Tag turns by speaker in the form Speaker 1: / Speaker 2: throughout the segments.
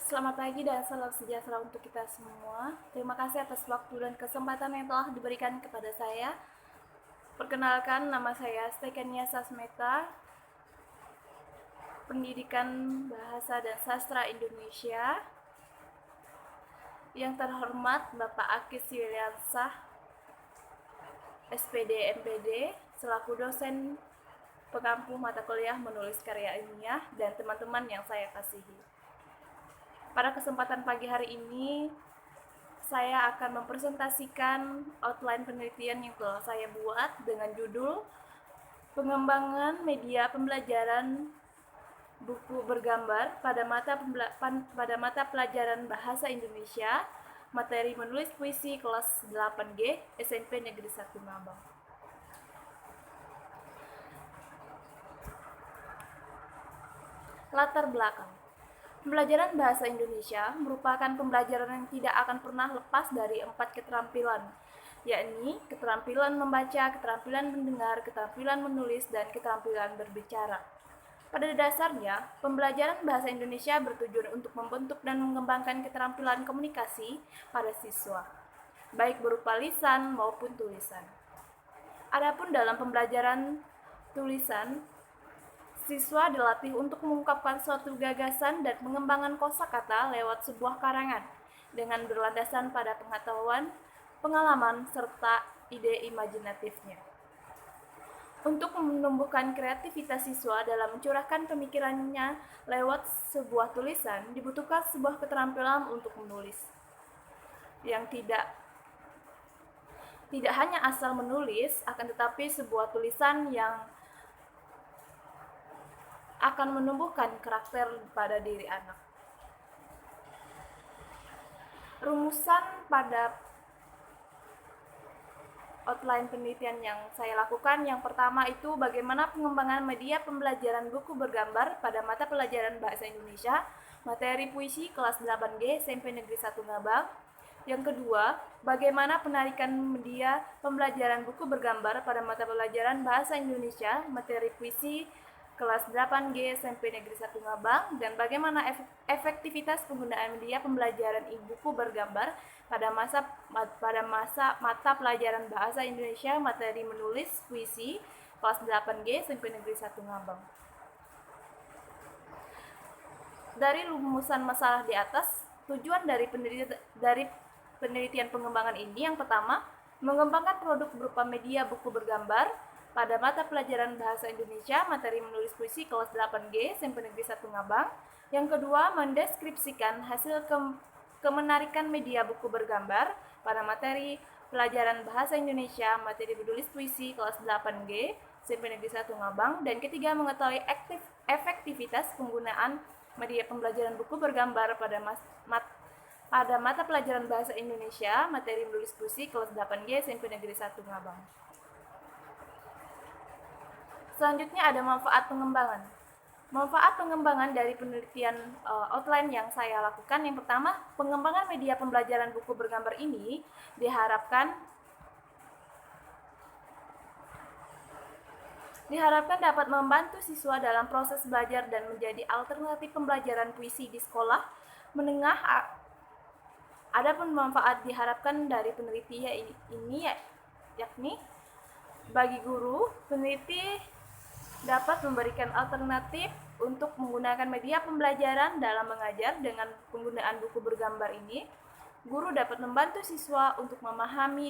Speaker 1: Selamat pagi dan salam sejahtera untuk kita semua. Terima kasih atas waktu dan kesempatan yang telah diberikan kepada saya. Perkenalkan, nama saya Stekenia Sasmeta, Pendidikan Bahasa dan Sastra Indonesia. Yang terhormat Bapak Akis Yuliansah, SPD MPD, selaku dosen pengampu mata kuliah menulis karya ilmiah dan teman-teman yang saya kasihi. Pada kesempatan pagi hari ini, saya akan mempresentasikan outline penelitian yang telah saya buat dengan judul Pengembangan Media Pembelajaran Buku Bergambar pada mata pelajaran Bahasa Indonesia, materi menulis puisi kelas 8G SMP Negeri 1 Mabang. Latar belakang. Pembelajaran bahasa Indonesia merupakan pembelajaran yang tidak akan pernah lepas dari 4 keterampilan, yakni keterampilan membaca, keterampilan mendengar, keterampilan menulis, dan keterampilan berbicara. Pada dasarnya, pembelajaran bahasa Indonesia bertujuan untuk membentuk dan mengembangkan keterampilan komunikasi pada siswa, baik berupa lisan maupun tulisan. Adapun dalam pembelajaran tulisan, siswa dilatih untuk mengungkapkan suatu gagasan dan pengembangan kosakata lewat sebuah karangan dengan berlandasan pada pengetahuan, pengalaman, serta ide imajinatifnya. Untuk menumbuhkan kreativitas siswa dalam mencurahkan pemikirannya lewat sebuah tulisan, dibutuhkan sebuah keterampilan untuk menulis yang tidak hanya asal menulis, akan tetapi sebuah tulisan yang akan menumbuhkan karakter pada diri anak. Rumusan pada outline penelitian yang saya lakukan, yang pertama itu bagaimana pengembangan media pembelajaran buku bergambar pada mata pelajaran Bahasa Indonesia, materi puisi kelas 8G SMP Negeri 1 Ngabang. Yang kedua, bagaimana penarikan media pembelajaran buku bergambar pada mata pelajaran Bahasa Indonesia, materi puisi kelas 8G SMP Negeri 1 Ngabang, dan bagaimana efektivitas penggunaan media pembelajaran buku bergambar pada mata pelajaran Bahasa Indonesia, materi menulis puisi kelas 8G SMP Negeri 1 Ngabang. Dari rumusan masalah di atas, tujuan dari penelitian pengembangan ini yang pertama, mengembangkan produk berupa media buku bergambar pada mata pelajaran Bahasa Indonesia, materi menulis puisi kelas 8G SMP Negeri 1 Ngabang. Yang kedua, mendeskripsikan hasil kemenarikan media buku bergambar pada materi pelajaran Bahasa Indonesia, materi menulis puisi kelas 8G SMP Negeri 1 Ngabang. Dan ketiga, mengetahui efektivitas penggunaan media pembelajaran buku bergambar pada mata pelajaran Bahasa Indonesia, materi menulis puisi kelas 8G SMP Negeri 1 Ngabang. Selanjutnya ada manfaat pengembangan. Manfaat pengembangan dari penelitian outline yang saya lakukan, yang pertama, pengembangan media pembelajaran buku bergambar ini diharapkan dapat membantu siswa dalam proses belajar dan menjadi alternatif pembelajaran puisi di sekolah menengah. Adapun manfaat diharapkan dari penelitian ini yakni bagi guru, peneliti dapat memberikan alternatif untuk menggunakan media pembelajaran dalam mengajar. Dengan penggunaan buku bergambar ini, guru dapat membantu siswa untuk memahami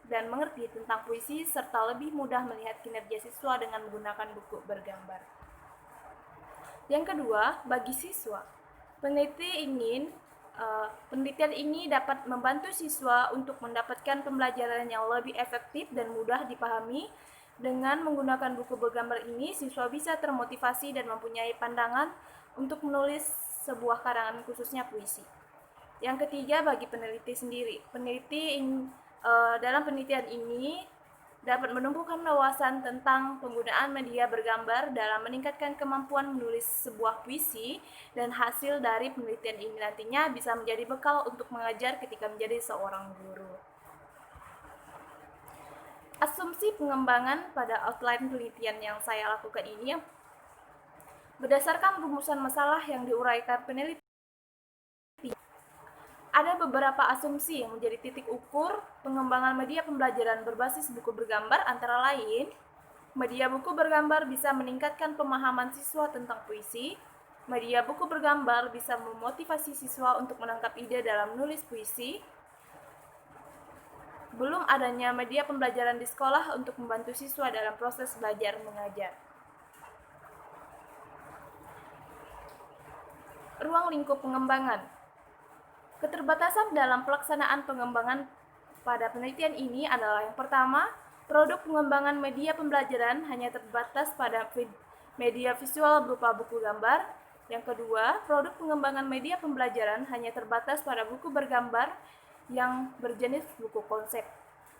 Speaker 1: dan mengerti tentang puisi serta lebih mudah melihat kinerja siswa dengan menggunakan buku bergambar. Yang kedua, bagi siswa, penelitian ini dapat membantu siswa untuk mendapatkan pembelajaran yang lebih efektif dan mudah dipahami. Dengan menggunakan buku bergambar ini, siswa bisa termotivasi dan mempunyai pandangan untuk menulis sebuah karangan, khususnya puisi. Yang ketiga, bagi peneliti sendiri, dalam penelitian ini dapat menumbuhkan wawasan tentang penggunaan media bergambar dalam meningkatkan kemampuan menulis sebuah puisi, dan hasil dari penelitian ini nantinya bisa menjadi bekal untuk mengajar ketika menjadi seorang guru. Asumsi pengembangan pada outline penelitian yang saya lakukan ini berdasarkan rumusan masalah yang diuraikan peneliti Ada beberapa asumsi yang menjadi titik ukur pengembangan media pembelajaran berbasis buku bergambar, antara lain, media buku bergambar bisa meningkatkan pemahaman siswa tentang puisi. Media buku bergambar bisa memotivasi siswa untuk menangkap ide dalam menulis puisi. Belum adanya media pembelajaran di sekolah untuk membantu siswa dalam proses belajar mengajar. Ruang lingkup pengembangan. Keterbatasan dalam pelaksanaan pengembangan pada penelitian ini adalah yang pertama, produk pengembangan media pembelajaran hanya terbatas pada media visual berupa buku gambar. Yang kedua, produk pengembangan media pembelajaran hanya terbatas pada buku bergambar yang berjenis buku konsep.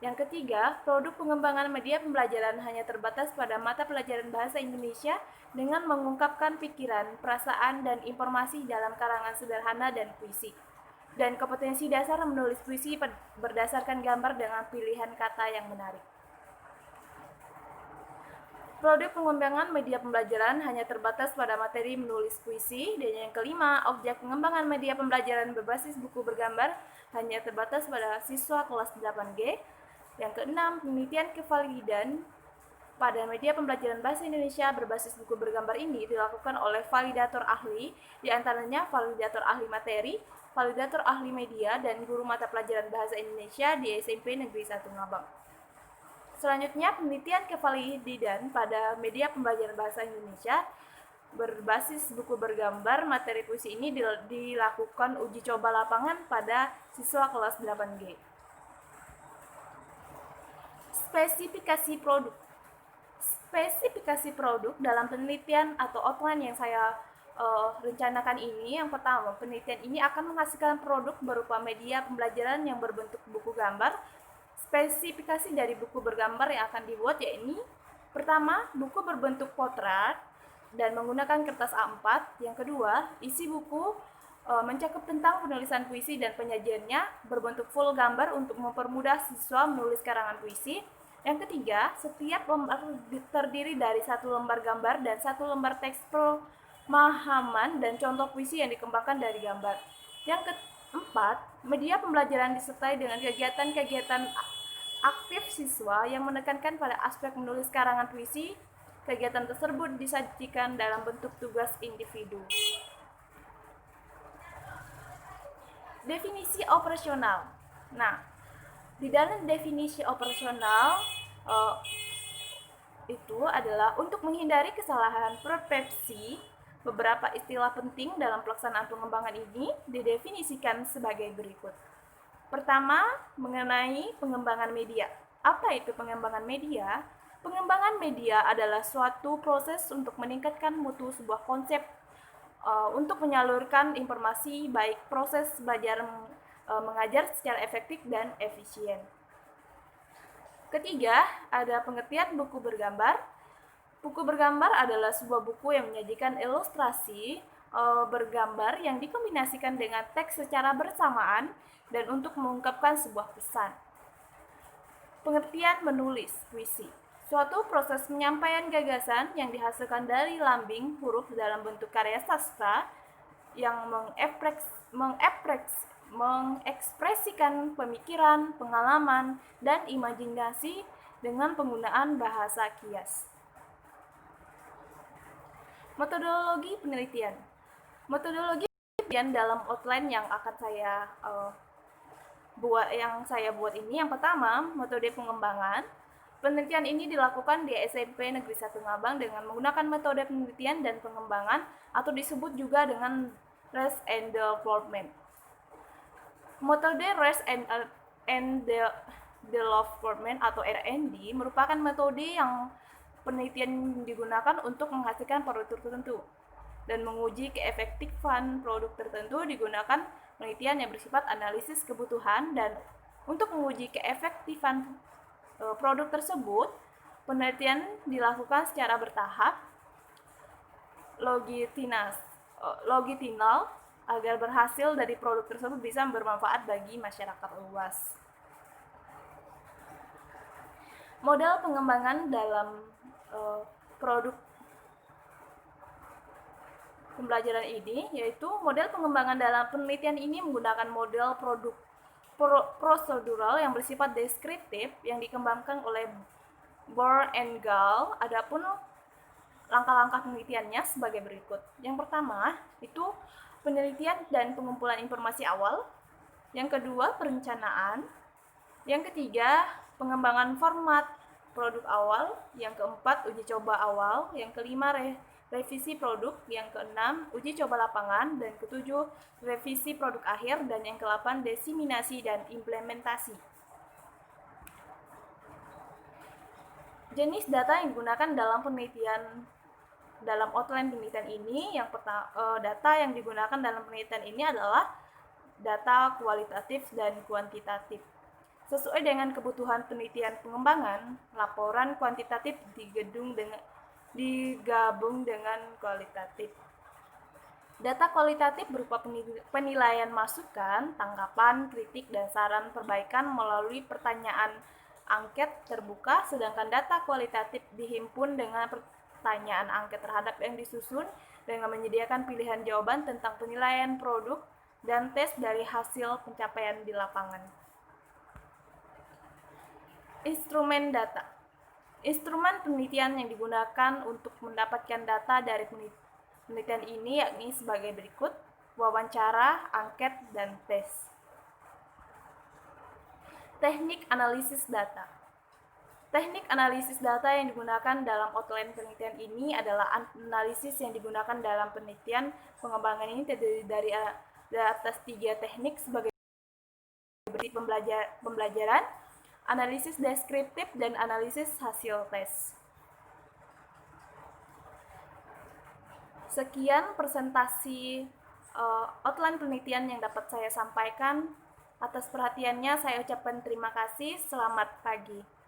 Speaker 1: Yang ketiga, produk pengembangan media pembelajaran hanya terbatas pada mata pelajaran bahasa Indonesia dengan mengungkapkan pikiran, perasaan, dan informasi dalam karangan sederhana dan puisi. Dan kompetensi dasar menulis puisi berdasarkan gambar dengan pilihan kata yang menarik. Produk pengembangan media pembelajaran hanya terbatas pada materi menulis puisi. Dan yang kelima, objek pengembangan media pembelajaran berbasis buku bergambar hanya terbatas pada siswa kelas 8G. Yang keenam, penelitian kevalidan pada media pembelajaran bahasa Indonesia berbasis buku bergambar ini dilakukan oleh validator ahli, diantaranya validator ahli materi, validator ahli media, dan guru mata pelajaran bahasa Indonesia di SMP Negeri 1 Ngabang. Selanjutnya, penelitian kevalidan pada media pembelajaran bahasa Indonesia berbasis buku bergambar materi puisi ini dilakukan uji coba lapangan pada siswa kelas 8G. Spesifikasi produk. Spesifikasi produk dalam penelitian atau outline yang saya rencanakan ini, yang pertama, penelitian ini akan menghasilkan produk berupa media pembelajaran yang berbentuk buku gambar. Spesifikasi dari buku bergambar yang akan dibuat yakni, pertama, buku berbentuk potret dan menggunakan kertas A4. Yang kedua, isi buku mencakup tentang penulisan puisi dan penyajiannya berbentuk full gambar untuk mempermudah siswa menulis karangan puisi. Yang ketiga, setiap lembar terdiri dari satu lembar gambar dan satu lembar teks pemahaman dan contoh puisi yang dikembangkan dari gambar. Yang keempat, media pembelajaran disertai dengan kegiatan-kegiatan aktif siswa yang menekankan pada aspek menulis karangan puisi. Kegiatan tersebut disajikan dalam bentuk tugas individu. Definisi operasional. Nah, di dalam definisi operasional itu adalah untuk menghindari kesalahan persepsi, beberapa istilah penting dalam pelaksanaan pengembangan ini didefinisikan sebagai berikut. Pertama, mengenai pengembangan media. Apa itu pengembangan media? Pengembangan media adalah suatu proses untuk meningkatkan mutu sebuah konsep untuk menyalurkan informasi, baik proses belajar mengajar secara efektif dan efisien. Ketiga, ada pengertian buku bergambar. Buku bergambar adalah sebuah buku yang menyajikan ilustrasi bergambar yang dikombinasikan dengan teks secara bersamaan dan untuk mengungkapkan sebuah pesan. Pengertian menulis puisi. Suatu proses penyampaian gagasan yang dihasilkan dari lambing huruf dalam bentuk karya sastra yang mengekspresikan pemikiran, pengalaman, dan imajinasi dengan penggunaan bahasa kias. Metodologi penelitian. Metodologi penelitian dalam outline yang akan saya buat ini, yang pertama, metode pengembangan. Penelitian ini dilakukan di SMP Negeri 1 Ngabang dengan menggunakan metode penelitian dan pengembangan atau disebut juga dengan Research and Development. Metode Research and Development atau R&D merupakan metode yang penelitian digunakan untuk menghasilkan produk tertentu dan menguji keefektifan produk tertentu. Digunakan penelitian yang bersifat analisis kebutuhan, dan untuk menguji keefektifan produk tersebut, penelitian dilakukan secara bertahap, longitudinal, agar berhasil dari produk tersebut bisa bermanfaat bagi masyarakat luas. Model pengembangan dalam produk pembelajaran ini, yaitu model pengembangan dalam penelitian ini menggunakan model prosedural yang bersifat deskriptif yang dikembangkan oleh Bohr and Gall. Adapun langkah-langkah penelitiannya sebagai berikut. Yang pertama, itu penelitian dan pengumpulan informasi awal. Yang kedua, perencanaan. Yang ketiga, pengembangan format produk awal. Yang keempat, uji coba awal. Yang kelima, revisi produk. Yang keenam, uji coba lapangan. Dan ketujuh, revisi produk akhir. Dan yang kedelapan, diseminasi dan implementasi. Jenis data yang digunakan dalam penelitian dalam outline penelitian ini, yang pertama, data yang digunakan dalam penelitian ini adalah data kualitatif dan kuantitatif. Sesuai dengan kebutuhan penelitian pengembangan, laporan kuantitatif digabung dengan kualitatif. Data kualitatif berupa penilaian masukan, tanggapan, kritik, dan saran perbaikan melalui pertanyaan angket terbuka, sedangkan data kualitatif dihimpun dengan pertanyaan angket terhadap yang disusun dengan menyediakan pilihan jawaban tentang penilaian produk dan tes dari hasil pencapaian di lapangan. Instrumen data. Instrumen penelitian yang digunakan untuk mendapatkan data dari penelitian ini yakni sebagai berikut: wawancara, angket, dan tes. Teknik analisis data. Teknik analisis data yang digunakan dalam outline penelitian ini adalah analisis yang digunakan dalam penelitian pengembangan ini terdiri dari atas 3 teknik sebagai pembelajaran, analisis deskriptif, dan analisis hasil tes. Sekian presentasi outline penelitian yang dapat saya sampaikan. Atas perhatiannya saya ucapkan terima kasih. Selamat pagi.